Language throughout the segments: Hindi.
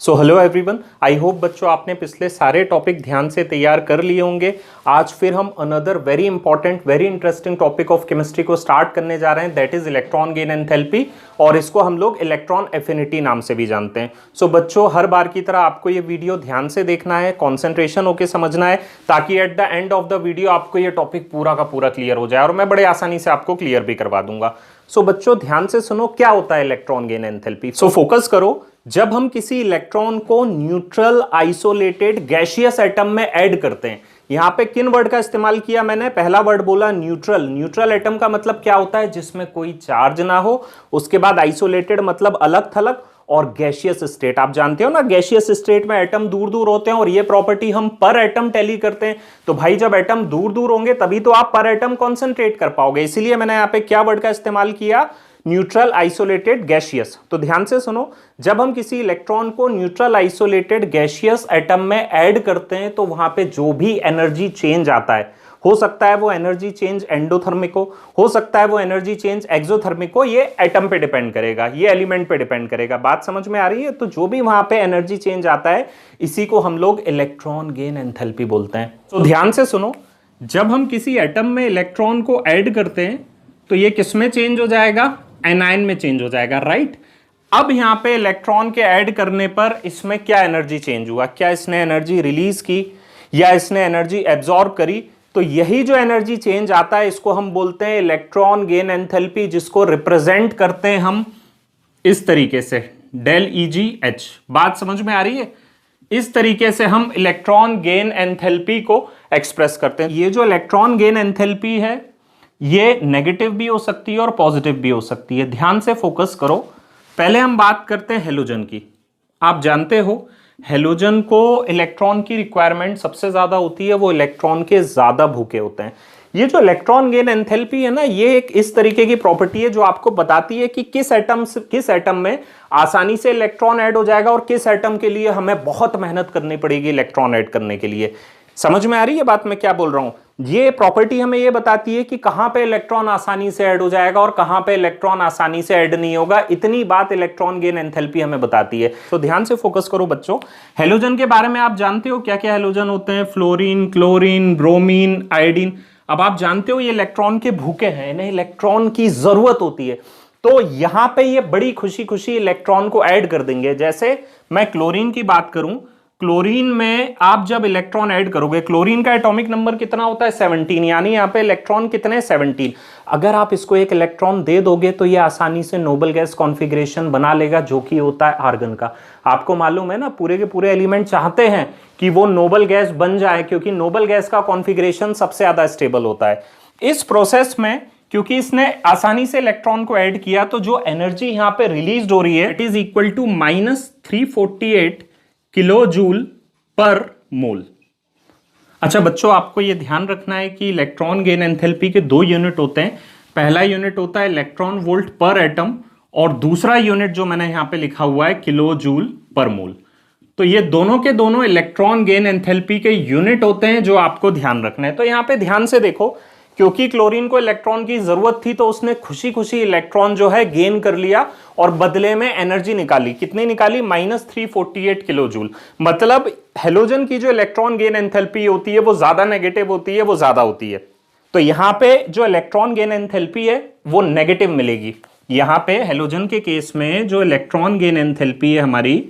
So hello everyone, I hope बच्चों आपने पिछले सारे टॉपिक ध्यान से तैयार कर लिए होंगे। आज फिर हम another very important very interesting topic of chemistry को स्टार्ट करने जा रहे हैं, that is electron gain enthalpy, और इसको हम लोग इलेक्ट्रॉन एफिनिटी नाम से भी जानते हैं। सो बच्चों, हर बार की तरह आपको ये वीडियो ध्यान से देखना है, कॉन्सेंट्रेशन होकर समझना है, ताकि at the end of the video आपको ये टॉपिक पूरा का पूरा क्लियर हो जाए और मैं बड़े आसानी से आपको क्लियर भी करवा दूंगा। सो बच्चों ध्यान से सुनो, क्या होता है electron gain enthalpy. So focus करो। जब हम किसी इलेक्ट्रॉन को न्यूट्रल आइसोलेटेड गैसियस एटम में ऐड करते हैं, यहां पे किन वर्ड का इस्तेमाल किया मैंने? पहला वर्ड बोला न्यूट्रल। न्यूट्रल एटम का मतलब क्या होता है? जिसमें कोई चार्ज ना हो। उसके बाद आइसोलेटेड मतलब अलग थलग, और गैसियस स्टेट आप जानते हो ना, गैसियस स्टेट में एटम दूर दूर होते हैं और ये प्रॉपर्टी हम पर एटम टैली करते हैं। तो भाई जब एटम दूर दूर होंगे तभी तो आप पर एटम कॉन्सेंट्रेट कर पाओगे, इसीलिए मैंने यहां पे क्या वर्ड का इस्तेमाल किया? Neutral isolated gaseous. तो ध्यान से सुनो, जब हम किसी इलेक्ट्रॉन को न्यूट्रल आइसोलेटेड गैसियस एटम में ऐड करते हैं तो वहां पे जो भी एनर्जी चेंज आता है, हो सकता है वो एनर्जी चेंज एंडोथर्मिक हो सकता है वो एनर्जी चेंज एक्सोथर्मिक हो, ये एटम पे डिपेंड करेगा, ये एलिमेंट पे डिपेंड करेगा। बात समझ में आ रही है? तो जो भी वहां पे एनर्जी चेंज आता है, इसी को हम लोग इलेक्ट्रॉन गेन एंथैल्पी बोलते हैं। तो ध्यान से सुनो, जब हम किसी एटम में इलेक्ट्रॉन को ऐड करते हैं तो ये किस में चेंज हो जाएगा? एनायन में चेंज हो जाएगा, राइट। अब यहां पे इलेक्ट्रॉन के ऐड करने पर इसमें क्या एनर्जी चेंज हुआ? क्या इसने एनर्जी रिलीज की या इसने एनर्जी एब्जॉर्ब करी? तो यही जो एनर्जी चेंज आता है, इसको हम बोलते हैं इलेक्ट्रॉन गेन एंथैल्पी, जिसको रिप्रेजेंट करते हैं हम इस तरीके से, डेल EgH। बात समझ में आ रही है? इस तरीके से हम इलेक्ट्रॉन गेन एंथैल्पी को एक्सप्रेस करते हैं। ये जो इलेक्ट्रॉन गेन एंथैल्पी है, ये नेगेटिव भी हो सकती है और पॉजिटिव भी हो सकती है। ध्यान से फोकस करो। पहले हम बात करते हैं हेलोजन की। आप जानते हो हेलोजन को इलेक्ट्रॉन की रिक्वायरमेंट सबसे ज्यादा होती है, वो इलेक्ट्रॉन के ज्यादा भूखे होते हैं। ये जो इलेक्ट्रॉन गेन एंथैल्पी है ना, ये एक इस तरीके की प्रॉपर्टी है जो आपको बताती है कि किस एटम में आसानी से इलेक्ट्रॉन ऐड हो जाएगा और किस एटम के लिए हमें बहुत मेहनत करनी पड़ेगी इलेक्ट्रॉन ऐड करने के लिए। समझ में आ रही है बात मैं क्या बोल रहा हूं? ये प्रॉपर्टी हमें ये बताती है कि कहां पे इलेक्ट्रॉन आसानी से ऐड हो जाएगा और कहां पे इलेक्ट्रॉन आसानी से ऐड नहीं होगा। इतनी बात इलेक्ट्रॉन गेन एंथैल्पी हमें बताती है। तो ध्यान से फोकस करो बच्चों। हेलोजन के बारे में आप जानते हो क्या क्या हेलोजन होते हैं? Fluorine, chlorine, bromine, iodine. अब आप जानते हो ये इलेक्ट्रॉन के भूखे हैं, इन्हें इलेक्ट्रॉन की जरूरत होती है। तो यहां पे ये बड़ी खुशी खुशी इलेक्ट्रॉन को ऐड कर देंगे। जैसे मैं क्लोरीन की बात करूं, क्लोरीन में आप जब इलेक्ट्रॉन ऐड करोगे, क्लोरीन का एटॉमिक नंबर कितना होता है? 17, यानी यहां पे इलेक्ट्रॉन कितने? 17। अगर आप इसको एक इलेक्ट्रॉन दे दोगे तो ये आसानी से नोबल गैस कॉन्फ़िगरेशन बना लेगा, जो कि होता है आर्गन का। आपको मालूम है ना, पूरे के पूरे एलिमेंट चाहते हैं कि वो नोबल गैस बन जाए, क्योंकि नोबल गैस का कॉन्फ़िगरेशन सबसे ज्यादा स्टेबल होता है। इस प्रोसेस में क्योंकि इसने आसानी से इलेक्ट्रॉन को ऐड किया, तो जो एनर्जी यहां पे रिलीज हो रही है, it is equal to -348 kilo joule per mole. अच्छा बच्चों, आपको यह ध्यान रखना है कि इलेक्ट्रॉन गेन एंथैल्पी के दो यूनिट होते हैं। पहला यूनिट होता है इलेक्ट्रॉन वोल्ट पर एटम, और दूसरा यूनिट जो मैंने यहां पे लिखा हुआ है किलो जूल पर मोल। तो ये दोनों के दोनों इलेक्ट्रॉन गेन एंथैल्पी के यूनिट होते हैं, जो आपको ध्यान रखना है। तो यहां पे ध्यान से देखो, क्योंकि क्लोरीन को इलेक्ट्रॉन की जरूरत थी, तो उसने खुशी खुशी इलेक्ट्रॉन जो है गेन कर लिया और बदले में एनर्जी निकाली। कितनी निकाली? -348 किलो जूल। मतलब हेलोजन की जो इलेक्ट्रॉन गेन एंथैल्पी होती है वो ज्यादा नेगेटिव होती है, वो ज्यादा होती है। तो यहां पे जो इलेक्ट्रॉन गेन एंथैल्पी है वो नेगेटिव मिलेगी। यहां पे हेलोजन के केस में जो इलेक्ट्रॉन गेन एंथैल्पी है हमारी,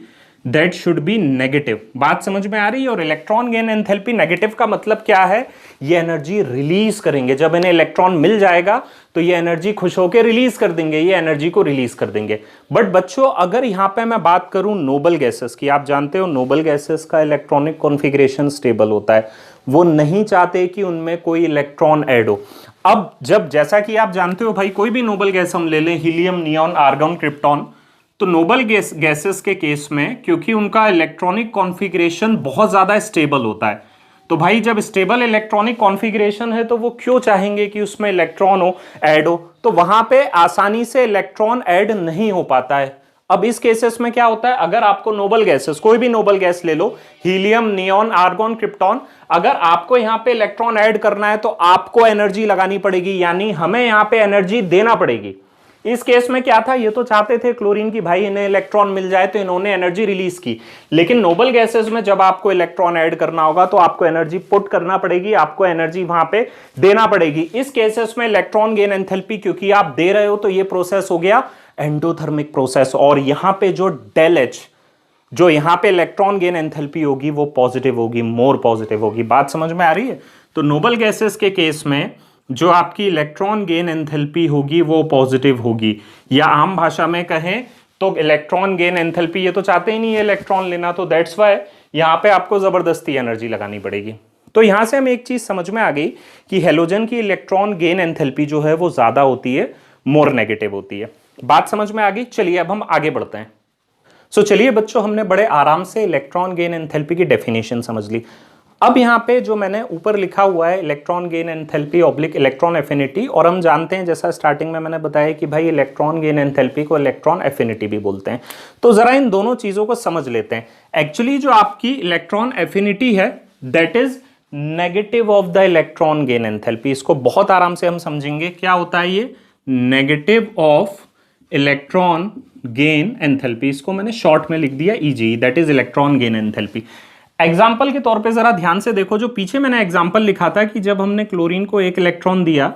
दैट शुड बी नेगेटिव। बात समझ में आ रही है? और इलेक्ट्रॉन गेन एंथैल्पी नेगेटिव का मतलब क्या है? ये एनर्जी रिलीज करेंगे। जब इन्हें इलेक्ट्रॉन मिल जाएगा तो ये एनर्जी खुश होकर रिलीज कर देंगे, ये एनर्जी को रिलीज कर देंगे। बट बच्चों, अगर यहां पे मैं बात करूं नोबल गैसेस की, आप जानते हो नोबल गैसेस का इलेक्ट्रॉनिक कॉन्फ़िगरेशन स्टेबल होता है, वो नहीं चाहते कि उनमें कोई इलेक्ट्रॉन ऐड हो। अब जब, जैसा कि आप जानते हो भाई, कोई भी नोबल गैस हम ले लें, हीलियम, नियॉन, आर्गन, क्रिप्टॉन, तो नोबल गैसेस के केस में क्योंकि उनका इलेक्ट्रॉनिक कॉन्फ़िगरेशन बहुत ज्यादा स्टेबल होता है, तो भाई जब स्टेबल इलेक्ट्रॉनिक कॉन्फ़िगरेशन है तो वो क्यों चाहेंगे कि उसमें इलेक्ट्रॉन हो, ऐड हो? तो वहां पे आसानी से इलेक्ट्रॉन ऐड नहीं हो पाता है। अब इस केसेस में क्या होता है? अगर आपको नोबल गैसेस, कोई भी नोबल गैस ले लो, हीलियम, नियॉन, आर्गन, क्रिप्टॉन, अगर आपको यहां पे इलेक्ट्रॉन ऐड करना है तो आपको एनर्जी लगानी पड़ेगी, यानी हमें यहां पे एनर्जी देना पड़ेगी। इस केस में क्या था, ये तो चाहते थे क्लोरीन की भाई इन्हें इलेक्ट्रॉन मिल जाए, तो इन्होंने एनर्जी रिलीज की। लेकिन नोबल गैसेस में जब आपको इलेक्ट्रॉन ऐड करना होगा तो आपको एनर्जी पुट करना पड़ेगी, आपको एनर्जी वहां पे देना पड़ेगी। इस केसेस में इलेक्ट्रॉन गेन एंथैल्पी क्योंकि आप दे रहे हो तो ये प्रोसेस हो गया एंडोथर्मिक प्रोसेस, और यहां पे जो डेल एच, जो यहां पे इलेक्ट्रॉन गेन एंथैल्पी होगी वो पॉजिटिव होगी, मोर पॉजिटिव होगी। बात समझ में आ रही है? तो नोबल गैसेस के केस में जो आपकी इलेक्ट्रॉन गेन एंथैल्पी होगी वो पॉजिटिव होगी, या आम भाषा में कहें तो इलेक्ट्रॉन गेन एंथैल्पी, ये तो चाहते ही नहीं है इलेक्ट्रॉन लेना, तो दैट्स व्हाई यहां पे आपको जबरदस्ती एनर्जी लगानी पड़ेगी। तो यहां से हमें एक चीज समझ में आ गई कि हेलोजन की इलेक्ट्रॉन गेन एंथैल्पी जो है वो ज्यादा होती है, मोर नेगेटिव होती है। बात समझ में आ गई? चलिए अब हम आगे बढ़ते हैं। चलिए बच्चों, हमने बड़े आराम से इलेक्ट्रॉन गेन एंथैल्पी की डेफिनेशन समझ ली। अब यहां पे जो मैंने ऊपर लिखा हुआ है electron gain enthalpy oblique electron affinity, और हम जानते हैं जैसा स्टार्टिंग में मैंने बताया कि भाई इलेक्ट्रॉन गेन एंथैल्पी को इलेक्ट्रॉन एफिनिटी भी बोलते हैं। तो जरा इन दोनों चीजों को समझ लेते हैं। एक्चुअली जो आपकी इलेक्ट्रॉन एफिनिटी है that is negative of the electron gain enthalpy. इसको बहुत आराम से हम समझेंगे, क्या होता है ये negative of electron gain enthalpy. इसको मैंने शॉर्ट में लिख दिया easy, that is electron gain enthalpy. Example के तौर पे जरा ध्यान से देखो, जो पीछे मैंने एग्जाम्पल लिखा था कि जब हमने क्लोरीन को एक इलेक्ट्रॉन दिया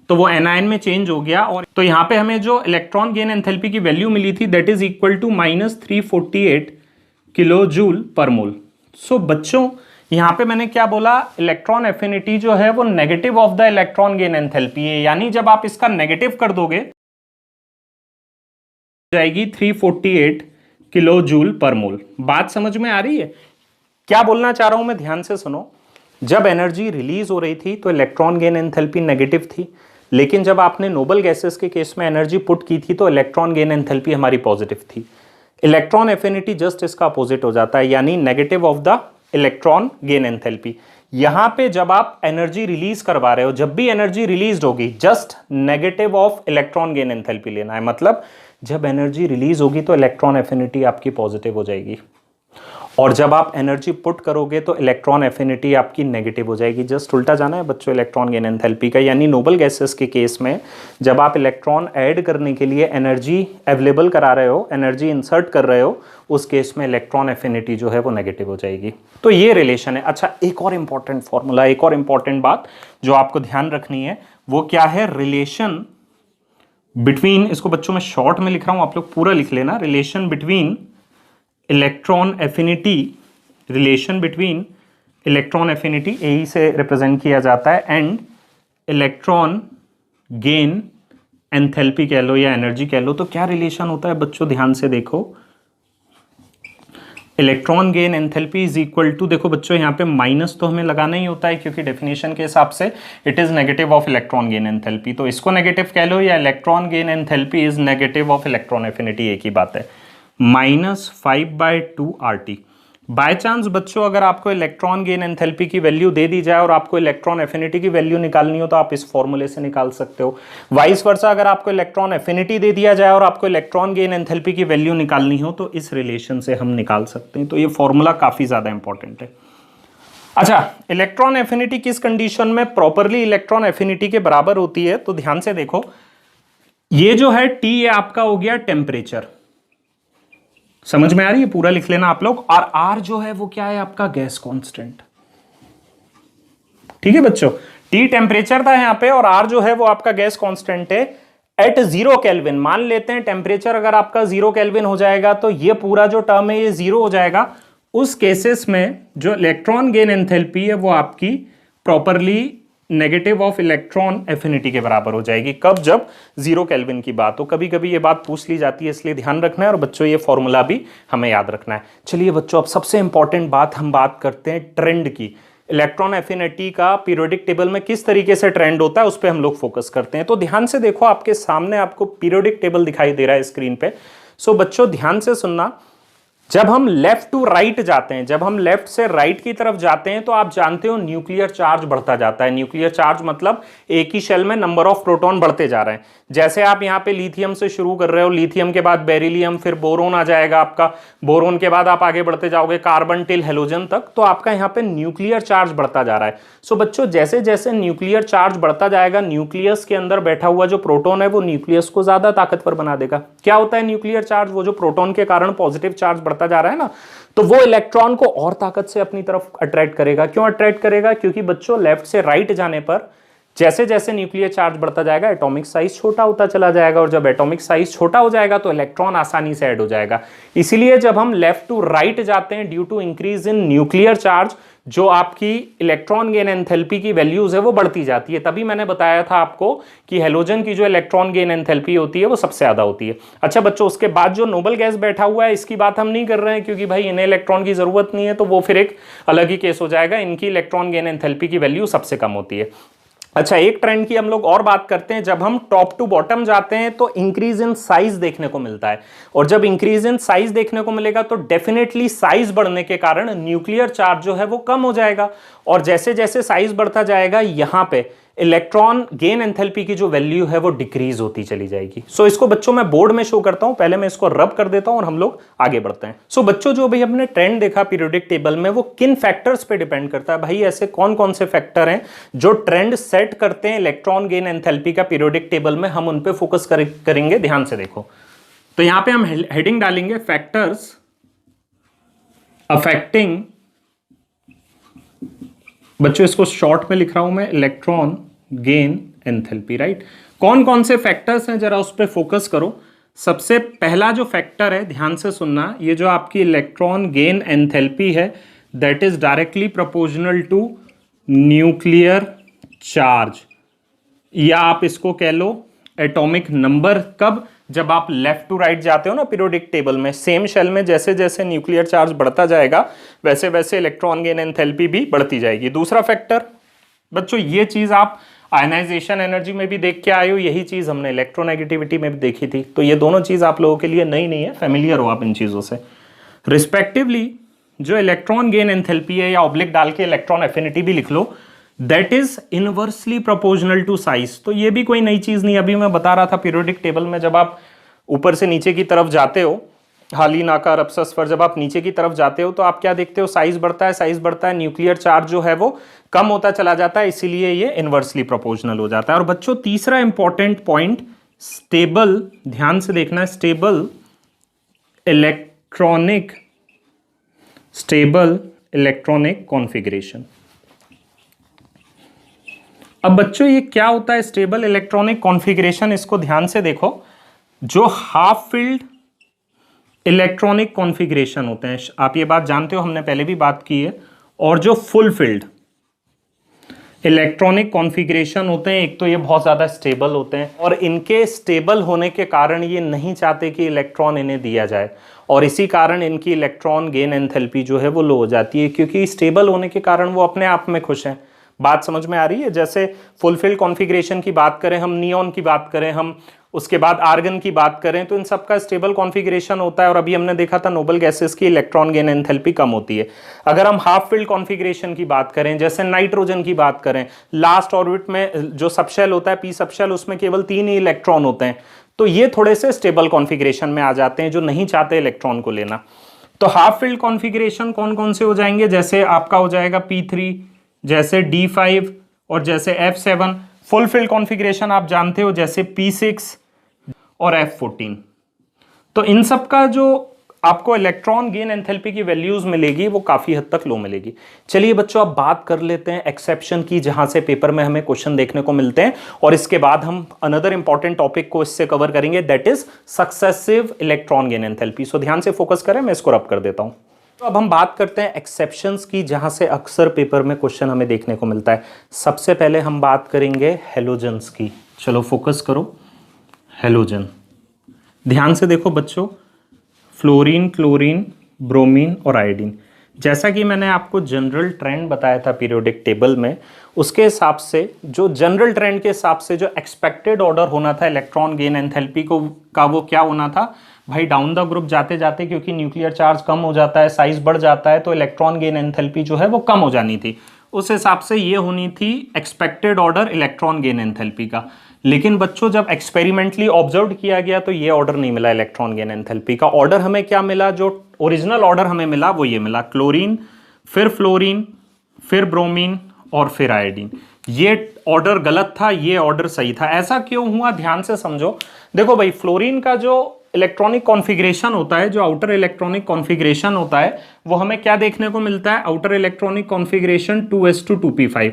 तो वो एनायन में चेंज हो गया, और तो यहां पे हमें जो इलेक्ट्रॉन गेन एंथैल्पी की वैल्यू मिली थी that is equal to -348 kilo joule per mole. सो बच्चों यहां पे मैंने क्या बोला, इलेक्ट्रॉन एफिनिटी जो है वो negative of the electron gain enthalpy है, यानी जब आप इसका नेगेटिव कर दोगे जाएगी 348 किलो जूल पर मोल। बात समझ में आ रही है? क्या बोलना चाह रहा हूं मैं, ध्यान से सुनो। जब एनर्जी रिलीज हो रही थी तो इलेक्ट्रॉन गेन एंथैल्पी नेगेटिव थी, लेकिन जब आपने नोबल गैसेस के केस में एनर्जी पुट की थी तो इलेक्ट्रॉन गेन एंथैल्पी हमारी पॉजिटिव थी। इलेक्ट्रॉन एफिनिटी जस्ट इसका अपोजिट हो जाता है, यानी negative of the electron gain enthalpy. यहां पे जब आप एनर्जी रिलीज करवा रहे हो, जब भी एनर्जी रिलीज होगी just negative of electron gain enthalpy लेना है। मतलब जब एनर्जी रिलीज होगी तो इलेक्ट्रॉन एफिनिटी आपकी पॉजिटिव हो जाएगी, और जब आप एनर्जी पुट करोगे तो इलेक्ट्रॉन एफिनिटी आपकी नेगेटिव हो जाएगी। जस्ट उल्टा जाना है बच्चों इलेक्ट्रॉन गेन एंथैल्पी का। यानी नोबल गैसेस के केस में जब आप इलेक्ट्रॉन ऐड करने के लिए एनर्जी अवेलेबल करा रहे हो, एनर्जी इंसर्ट कर रहे हो, उस केस में इलेक्ट्रॉन एफिनिटी जो है वो नेगेटिव हो जाएगी। तो ये रिलेशन है। अच्छा, एक और इंपॉर्टेंट फॉर्मूला, एक और इंपॉर्टेंट बात जो आपको ध्यान रखनी है वो क्या है, रिलेशन बिटवीन, इसको बच्चों में शॉर्ट में लिख रहा हूं, आप लोग पूरा लिख लेना, relation between electron affinity, relation between electron affinity यही से रिप्रेजेंट किया जाता है, एंड इलेक्ट्रॉन गेन एंथैल्पी कह लो या एनर्जी कह लो। तो क्या रिलेशन होता है बच्चों, ध्यान से देखो। Electron gain enthalpy is equal to, देखो बच्चों यहाँ पे माइनस तो हमें लगाना ही होता है क्योंकि डेफिनेशन के हिसाब से it is negative of electron gain enthalpy, तो इसको नेगेटिव कह लो, या electron gain enthalpy is negative of electron affinity, एक ही बात है। -5/2 RT। बाय चांस बच्चों अगर आपको इलेक्ट्रॉन गेन एंथैल्पी की वैल्यू दे दी जाए और आपको इलेक्ट्रॉन एफिनिटी की वैल्यू निकालनी हो तो आप इस फॉर्मूले से निकाल सकते हो। वाइस वर्सा अगर आपको इलेक्ट्रॉन एफिनिटी दे दिया जाए और आपको इलेक्ट्रॉन गेन एंथैल्पी की वैल्यू निकालनी हो तो इस रिलेशन से हम निकाल सकते हैं। तो ये फॉर्मूला काफी ज्यादा इंपॉर्टेंट है। अच्छा, इलेक्ट्रॉन एफिनिटी किस कंडीशन में प्रॉपरली इलेक्ट्रॉन एफिनिटी के बराबर होती है, तो ध्यान से देखो, ये जो है T ये आपका हो गया टेम्परेचर, समझ में आ रही है, पूरा लिख लेना आप लोग। और R जो है वो क्या है आपका, गैस कांस्टेंट। ठीक है बच्चों, T टेम्परेचर था यहां पे और R जो है वो आपका गैस कांस्टेंट है एट 0 केल्विन। मान लेते हैं टेम्परेचर अगर आपका 0 केल्विन हो जाएगा तो ये पूरा जो टर्म है ये 0 हो जाएगा। उस केसेस में जो इलेक्ट्रॉन गेन एंथैल्पी है वो आपकी properly negative of electron affinity के बराबर हो जाएगी। कब, जब 0 केल्विन की बात हो। कभी कभी ये बात पूछ ली जाती है, इसलिए ध्यान रखना है, और बच्चों ये फॉर्मूला भी हमें याद रखना है। चलिए बच्चों, अब सबसे इंपॉर्टेंट बात हम बात करते हैं ट्रेंड की। इलेक्ट्रॉन एफिनिटी का पीरियोडिक टेबल में किस तरीके से ट्रेंड होता है उस पर हम लोग फोकस करते हैं। तो ध्यान से देखो, आपके सामने आपको पीरियोडिक टेबल दिखाई दे रहा है स्क्रीन पे। सो बच्चों ध्यान से सुनना, जब हम लेफ्ट टू राइट जाते हैं, जब हम लेफ्ट से राइट की तरफ जाते हैं, तो आप जानते हो न्यूक्लियर चार्ज बढ़ता जाता है। न्यूक्लियर चार्ज मतलब एक ही शेल में नंबर ऑफ प्रोटॉन बढ़ते जा रहे हैं। जैसे आप यहाँ पे लिथियम से शुरू कर रहे हो, लिथियम के बाद बेरिलियम, फिर बोरोन आ जाएगा आपका, बोरोन के बाद आप आगे बढ़ते जाओगे कार्बन टिल हेलोजन तक, तो आपका यहाँ पे न्यूक्लियर चार्ज बढ़ता जा रहा है। सो बच्चों, जैसे जैसे न्यूक्लियर चार्ज बढ़ता जाएगा, न्यूक्लियस के अंदर बैठा हुआ जो प्रोटॉन है वो न्यूक्लियस को ज्यादा ताकतवर बना देगा। क्या होता है न्यूक्लियर चार्ज? वो जो प्रोटॉन के कारण पॉजिटिव चार्ज बढ़ता जा रहा है ना, तो वो इलेक्ट्रॉन को और ताकत से अपनी तरफ अट्रैक्ट करेगा। क्यों अट्रैक्ट करेगा? क्योंकि बच्चों लेफ्ट से राइट जाने पर जैसे जैसे न्यूक्लियर चार्ज बढ़ता जाएगा, एटॉमिक साइज छोटा होता चला जाएगा, और जब एटॉमिक साइज छोटा हो जाएगा तो इलेक्ट्रॉन आसानी से ऐड हो जाएगा। इसीलिए जब हम लेफ्ट टू राइट जाते हैं, due to increase in nuclear charge, जो आपकी इलेक्ट्रॉन गेन एंथैल्पी की वैल्यूज है वो बढ़ती जाती है। तभी मैंने बताया था आपको कि हेलोजन की जो इलेक्ट्रॉन गेन एंथैल्पी होती है वो सबसे ज्यादा होती है। अच्छा बच्चों, उसके बाद जो नोबल गैस बैठा हुआ है, इसकी बात हम नहीं कर रहे हैं, क्योंकि भाई इन्हें इलेक्ट्रॉन की जरूरत नहीं है, तो वो फिर एक अलग ही केस हो जाएगा। इनकी इलेक्ट्रॉन गेन एंथैल्पी की वैल्यू सबसे कम होती है। अच्छा, एक ट्रेंड की हम लोग और बात करते हैं। जब हम टॉप टू बॉटम जाते हैं तो इंक्रीज इन साइज देखने को मिलता है, और जब इंक्रीज इन साइज देखने को मिलेगा तो डेफिनेटली साइज बढ़ने के कारण न्यूक्लियर चार्ज जो है वो कम हो जाएगा, और जैसे जैसे साइज बढ़ता जाएगा यहां पे इलेक्ट्रॉन गेन एंथैल्पी की जो वैल्यू है वो डिक्रीज होती चली जाएगी। सो इसको बच्चों मैं बोर्ड में शो करता हूं, पहले मैं इसको रब कर देता हूं और हम लोग आगे बढ़ते हैं। सो बच्चों, जो भी हमने ट्रेंड देखा पीरियोडिक टेबल में, वो किन फैक्टर्स पे डिपेंड करता है? भाई ऐसे कौन कौन से फैक्टर हैं जो ट्रेंड सेट करते हैं इलेक्ट्रॉन गेन एंथैल्पी का पीरियोडिक टेबल में? हम उन पे फोकस करेंगे। ध्यान से देखो, तो यहां पे हम हेडिंग डालेंगे फैक्टर्स अफेक्टिंग, बच्चों इसको शॉर्ट में लिख रहा हूं मैं, इलेक्ट्रॉन गेन एंथैल्पी, राइट। कौन कौन से फैक्टर्स हैं जरा उस पर फोकस करो। सबसे पहला जो फैक्टर है, ध्यान से सुनना, ये जो आपकी इलेक्ट्रॉन गेन एंथैल्पी है, that is directly proportional to nuclear charge, या आप इसको कह लो एटॉमिक नंबर। कब? जब आप लेफ्ट टू राइट जाते हो ना पीरियोडिक टेबल में, सेम शेल में जैसे जैसे न्यूक्लियर चार्ज बढ़ता जाएगा वैसे वैसे इलेक्ट्रॉन गेन एंथैल्पी भी बढ़ती जाएगी। दूसरा फैक्टर बच्चों, ये चीज आप आयनाइजेशन एनर्जी में भी देख के आए हो, यही चीज हमने इलेक्ट्रोनेगेटिविटी में भी देखी थी, तो ये दोनों चीज आप लोगों के लिए नई नहीं है, फेमिलियर हो आप इन चीजों से। रिस्पेक्टिवली जो इलेक्ट्रॉन गेन एंथैल्पी है, या ऑब्लिक डाल के इलेक्ट्रॉन एफिनिटी भी लिख लो, that is inversely proportional to size. तो ये भी कोई नई चीज नहीं, अभी मैं बता रहा था पीरियोडिक टेबल में, जब आप ऊपर से नीचे की तरफ जाते हो, हाली नाका रप्सस पर जब आप नीचे की तरफ जाते हो तो आप क्या देखते हो? साइज बढ़ता है, साइज बढ़ता है, न्यूक्लियर चार्ज जो है वो कम होता चला जाता है, इसीलिए ये इनवर्सली प्रोपोर्शनल हो जाता है। और बच्चों तीसरा इंपॉर्टेंट पॉइंट, स्टेबल, ध्यान से देखना है, स्टेबल इलेक्ट्रॉनिक कॉन्फ़िगरेशन। अब बच्चों ये क्या होता है स्टेबल इलेक्ट्रॉनिक कॉन्फ़िगरेशन? इसको ध्यान से देखो। जो हाफ फील्ड इलेक्ट्रॉनिक कॉन्फ़िगरेशन होते हैं, आप ये बात जानते हो, हमने पहले भी बात की है, और जो फुल फील्ड इलेक्ट्रॉनिक कॉन्फ़िगरेशन होते हैं, एक तो ये बहुत ज़्यादा स्टेबल होते हैं, और इनके स्टेबल होने के कारण ये नहीं चाहते कि इलेक्ट्रॉन इन्हें दिया जाए, और इसी कारण इनकी इलेक्ट्रॉन गेन एंथैल्पी जो है वो लो हो जाती है, क्योंकि स्टेबल होने के कारण वो अपने आप में खुश हैं। बात समझ में आ रही है? जैसे फुलफिल्ड कॉन्फ़िगरेशन की बात करें हम, नियॉन की बात करें हम, उसके बाद आर्गन की बात करें, तो इन सब का स्टेबल कॉन्फ़िगरेशन होता है, और अभी हमने देखा था नोबल गैसेस की इलेक्ट्रॉन गेन एंथैल्पी कम होती है। अगर हम हाफ फील्ड कॉन्फ़िगरेशन की बात करें, जैसे नाइट्रोजन की बात करें, लास्ट ऑर्बिट में जो सबशेल होता है, पी सबशेल, उसमें केवल 3 ही इलेक्ट्रॉन होते हैं, तो ये थोड़े से स्टेबल कॉन्फ़िगरेशन में आ जाते हैं, जो नहीं चाहते इलेक्ट्रॉन को लेना। तो हाफ फील्ड कॉन्फ़िगरेशन कौन कौन से हो जाएंगे? जैसे आपका हो जाएगा P3, जैसे D5 और जैसे F7। फुल फील्ड कॉन्फ़िगरेशन आप जानते हो, जैसे P6 और F14। तो इन सब का जो आपको इलेक्ट्रॉन गेन एंथैल्पी की वैल्यूज मिलेगी वो काफी हद तक लो मिलेगी। चलिए बच्चों, अब बात कर लेते हैं एक्सेप्शन की, जहां से पेपर में हमें क्वेश्चन देखने को मिलते हैं, और इसके बाद हम अनदर इंपॉर्टेंट टॉपिक को इससे कवर करेंगे, that is successive electron gain enthalpy. So ध्यान से फोकस करें, मैं इसको रब कर देता हूं। तो अब हम बात करते हैं एक्सेप्शंस की, जहां से अक्सर पेपर में क्वेश्चन हमें देखने को मिलता है। सबसे पहले हम बात करेंगे हेलोजन्स की। चलो फोकस करो, हेलोजन। ध्यान से देखो बच्चों, फ्लोरीन, क्लोरीन, ब्रोमीन और आयोडीन। जैसा कि मैंने आपको जनरल ट्रेंड बताया था पीरियोडिक टेबल में, उसके हिसाब से, जो जनरल ट्रेंड के हिसाब से जो एक्सपेक्टेड ऑर्डर होना था इलेक्ट्रॉन गेन एंथैल्पी को का, वो क्या होना था? भाई डाउन द ग्रुप जाते जाते क्योंकि न्यूक्लियर चार्ज कम हो जाता है, साइज बढ़ जाता है, तो इलेक्ट्रॉन गेन एंथैल्पी जो है वो कम हो जानी थी। उस हिसाब से ये होनी थी expected order electron gain enthalpy का। लेकिन बच्चों जब एक्सपेरिमेंटली ऑब्जर्व किया गया तो ये ऑर्डर नहीं मिला इलेक्ट्रॉन गेन एंथैल्पी का। ऑर्डर हमें क्या मिला, जो ओरिजिनल ऑर्डर हमें मिला वो ये मिला, क्लोरीन, फिर फ्लोरीन, फिर ब्रोमीन और फिर आयोडीन। ये ऑर्डर गलत था, ये ऑर्डर सही था। ऐसा क्यों हुआ, ध्यान से समझो। देखो भाई, फ्लोरीन का जो इलेक्ट्रॉनिक कॉन्फ़िगरेशन होता है, जो आउटर इलेक्ट्रॉनिक कॉन्फ़िगरेशन होता है, वो हमें क्या देखने को मिलता है, outer electronic configuration 2s2 2p5।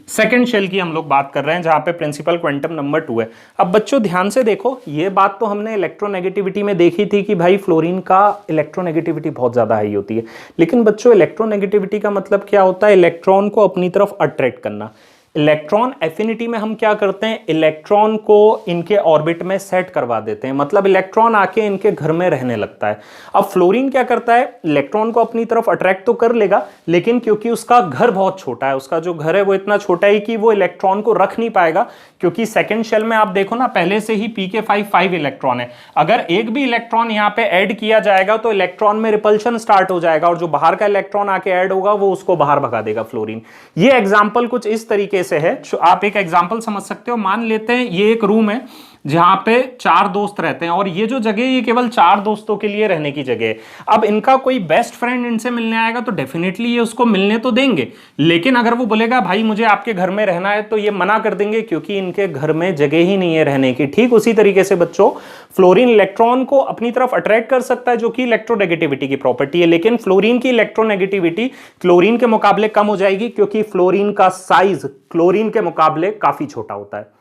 Second shell की हम लोग बात कर रहे हैं जहां पे प्रिंसिपल क्वांटम नंबर 2 है। अब बच्चों ध्यान से देखो, ये बात तो हमने इलेक्ट्रोनेगेटिविटी में देखी थी कि भाई फ्लोरीन का इलेक्ट्रोनेगेटिविटी बहुत ज्यादा हाई होती है। लेकिन बच्चों इलेक्ट्रोनेगेटिविटी का मतलब क्या होता है, इलेक्ट्रॉन को अपनी तरफ अट्रैक्ट करना। इलेक्ट्रॉन एफिनिटी में हम क्या करते हैं, इलेक्ट्रॉन को इनके ऑर्बिट में सेट करवा देते हैं, मतलब इलेक्ट्रॉन आके इनके घर में रहने लगता है। अब फ्लोरीन क्या करता है, इलेक्ट्रॉन को अपनी तरफ अट्रैक्ट तो कर लेगा, लेकिन क्योंकि उसका घर बहुत छोटा है, उसका जो घर है वो इतना छोटा है कि वो इलेक्ट्रॉन को रख नहीं पाएगा। क्योंकि सेकेंड शेल में आप देखो ना, पहले से ही pk5 5 इलेक्ट्रॉन है। अगर एक भी इलेक्ट्रॉन यहाँ पे ऐड किया जाएगा तो इलेक्ट्रॉन में रिपल्शन स्टार्ट हो जाएगा, और जो बाहर का इलेक्ट्रॉन आके ऐड होगा वो उसको बाहर भगा देगा फ्लोरीन। ये एग्जाम्पल कुछ इस तरीके से है, आप एक एग्जांपल समझ सकते हो। मान लेते हैं ये एक रूम है जहां पे 4 दोस्त रहते हैं, और ये जो जगह ये केवल 4 दोस्तों के लिए रहने की जगह है। अब इनका कोई बेस्ट फ्रेंड इनसे मिलने आएगा तो डेफिनेटली ये उसको मिलने तो देंगे, लेकिन अगर वो बोलेगा भाई मुझे आपके घर में रहना है, तो ये मना कर देंगे क्योंकि इनके घर में जगह ही नहीं है रहने की। ठीक उसी तरीके से बच्चों, फ्लोरीन इलेक्ट्रॉन को अपनी तरफ अट्रैक्ट कर सकता है, जो कि इलेक्ट्रोनेगेटिविटी की प्रॉपर्टी है, लेकिन फ्लोरीन की इलेक्ट्रोनेगेटिविटी क्लोरीन के मुकाबले कम हो जाएगी, क्योंकि फ्लोरीन का साइज क्लोरीन के मुकाबले काफी छोटा होता है।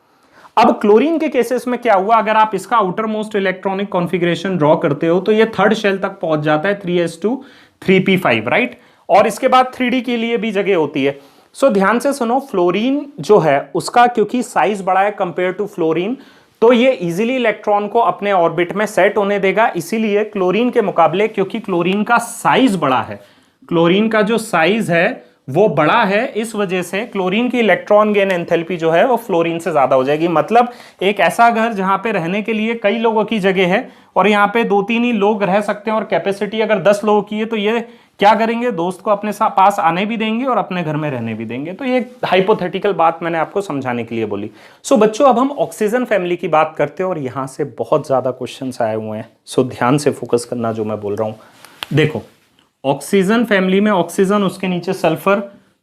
अब क्लोरीन के केसेस में क्या हुआ, अगर आप इसका outer most electronic configuration draw करते हो तो ये थर्ड शेल तक पहुंच जाता है 3s2 3p5, राइट। और इसके बाद 3d के लिए भी जगह होती है। सो ध्यान से सुनो, फ्लोरीन जो है उसका क्योंकि साइज बड़ा है कंपेयर टू फ्लोरीन, तो ये इजीली इलेक्ट्रॉन को अपने ऑर्बिट में सेट होने देगा। इसीलिए क्लोरीन के मुकाबले, क्योंकि क्लोरीन का साइज बड़ा है, क्लोरीन का जो साइज है वो बड़ा है, इस वजह से क्लोरीन की इलेक्ट्रॉन गेन एंथैल्पी जो है वो फ्लोरीन से ज्यादा हो जाएगी। मतलब एक ऐसा घर जहां पे रहने के लिए कई लोगों की जगह है और यहाँ पे 2-3 ही लोग रह सकते हैं, और कैपेसिटी अगर 10 लोगों की है, तो ये क्या करेंगे, दोस्त को अपने पास आने भी देंगे और अपने घर में रहने भी देंगे। तो ये हाइपोथेटिकल बात मैंने आपको समझाने के लिए बोली। सो बच्चों, अब हम ऑक्सीजन फैमिली की बात करते हैं और यहाँ से बहुत ज्यादा क्वेश्चन आए हुए हैं। सो ध्यान से फोकस करना जो मैं बोल रहा हूँ। देखो, ऑक्सीजन फैमिली में ऑक्सीजन, उसके नीचे सल्फर,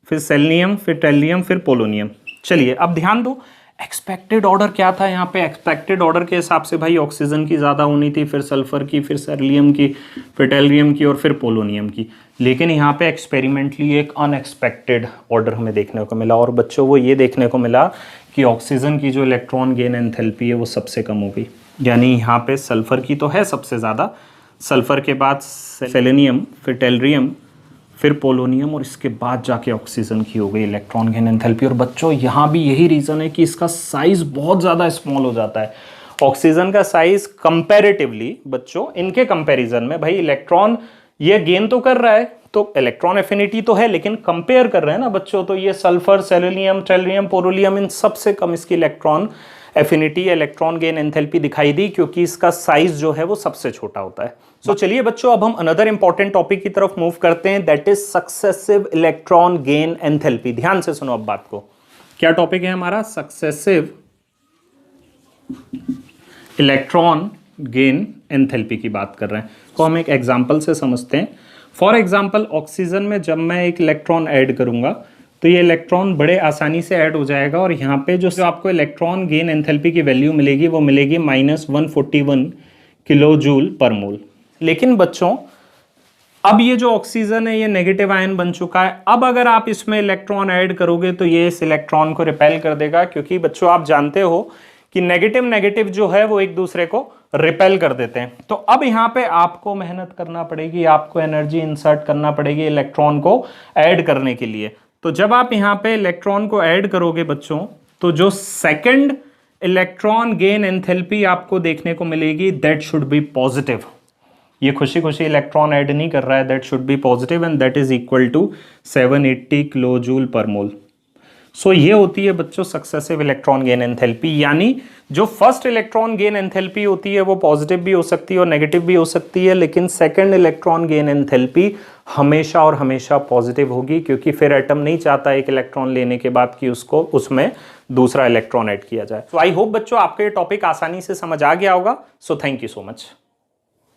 फिर सेलेनियम, फिर टेलियम, फिर पोलोनियम। चलिए अब ध्यान दो, एक्सपेक्टेड ऑर्डर क्या था यहाँ पे। एक्सपेक्टेड ऑर्डर के हिसाब से भाई ऑक्सीजन की ज़्यादा होनी थी, फिर सल्फर की, फिर सेलेनियम की, फिर टेलियम की और फिर पोलोनियम की। लेकिन यहाँ पे एक्सपेरिमेंटली एक अनएक्सपेक्टेड ऑर्डर हमें देखने को मिला, और बच्चों वो ये देखने को मिला कि ऑक्सीजन की जो इलेक्ट्रॉन गेन एंथैल्पी है वो सबसे कम हो गई। यानी यहाँ पे सल्फर की तो है सबसे ज़्यादा, सल्फर के बाद सेलेनियम, फिर टेलरियम, फिर पोलोनियम, और इसके बाद जाके ऑक्सीजन की हो गई इलेक्ट्रॉन गेन एंथैल्पी। और बच्चों यहाँ भी यही रीज़न है कि इसका साइज बहुत ज़्यादा स्मॉल हो जाता है। ऑक्सीजन का साइज कंपैरेटिवली बच्चों, इनके कंपैरिजन में, भाई इलेक्ट्रॉन ये गेन तो कर रहा है, तो इलेक्ट्रॉन एफिनिटी तो है, लेकिन कंपेयर कर रहे हैं ना बच्चों, तो ये सल्फर, सेलेनियम, टेलरियम, पोलोनियम, इन सबसे कम इसकी electron affinity, electron gain enthalpy दिखाई दी, क्योंकि इसका साइज जो है वो सबसे छोटा होता है। सो चलिए बच्चों, अब हम अनदर इंपॉर्टेंट टॉपिक की तरफ मूव करते हैं, that is successive electron gain enthalpy. ध्यान से सुनो अब बात को, क्या टॉपिक है हमारा, सक्सेसिव इलेक्ट्रॉन गेन एंथैल्पी की बात कर रहे हैं। तो हम एक एग्जांपल से समझते हैं। फॉर एग्जांपल, ऑक्सीजन में जब मैं एक इलेक्ट्रॉन ऐड करूंगा तो ये इलेक्ट्रॉन बड़े आसानी से ऐड हो जाएगा, और यहाँ पे जो आपको इलेक्ट्रॉन गेन एंथैल्पी की वैल्यू मिलेगी वो मिलेगी -141 किलो जूल पर मोल। लेकिन बच्चों, अब ये जो ऑक्सीजन है ये नेगेटिव आयन बन चुका है। अब अगर आप इसमें इलेक्ट्रॉन ऐड करोगे तो ये इस इलेक्ट्रॉन को रिपेल कर देगा, क्योंकि बच्चों आप जानते हो कि नेगेटिव नेगेटिव जो है वो एक दूसरे को रिपेल कर देते हैं। तो अब यहाँ पे आपको मेहनत करना पड़ेगी, आपको एनर्जी इंसर्ट करना पड़ेगी इलेक्ट्रॉन को ऐड करने के लिए। तो जब आप यहाँ पे इलेक्ट्रॉन को ऐड करोगे बच्चों, तो जो सेकंड इलेक्ट्रॉन गेन एंथैल्पी आपको देखने को मिलेगी, दैट शुड बी पॉजिटिव। ये खुशी खुशी इलेक्ट्रॉन ऐड नहीं कर रहा है, that should be positive, and that is equal to 780 kilo joule per mole. सो ये होती है बच्चों सक्सेसिव इलेक्ट्रॉन गेन एंथैल्पी, यानी जो फर्स्ट इलेक्ट्रॉन गेन एंथैल्पी होती है वो पॉजिटिव भी हो सकती है और नेगेटिव भी हो सकती है, लेकिन सेकंड इलेक्ट्रॉन गेन एंथैल्पी हमेशा और हमेशा पॉजिटिव होगी, क्योंकि फिर एटम नहीं चाहता एक इलेक्ट्रॉन लेने के बाद कि उसको उसमें दूसरा इलेक्ट्रॉन ऐड किया जाए। तो आई होप बच्चों आपको ये टॉपिक आसानी से समझ आ गया होगा। So thank you so much.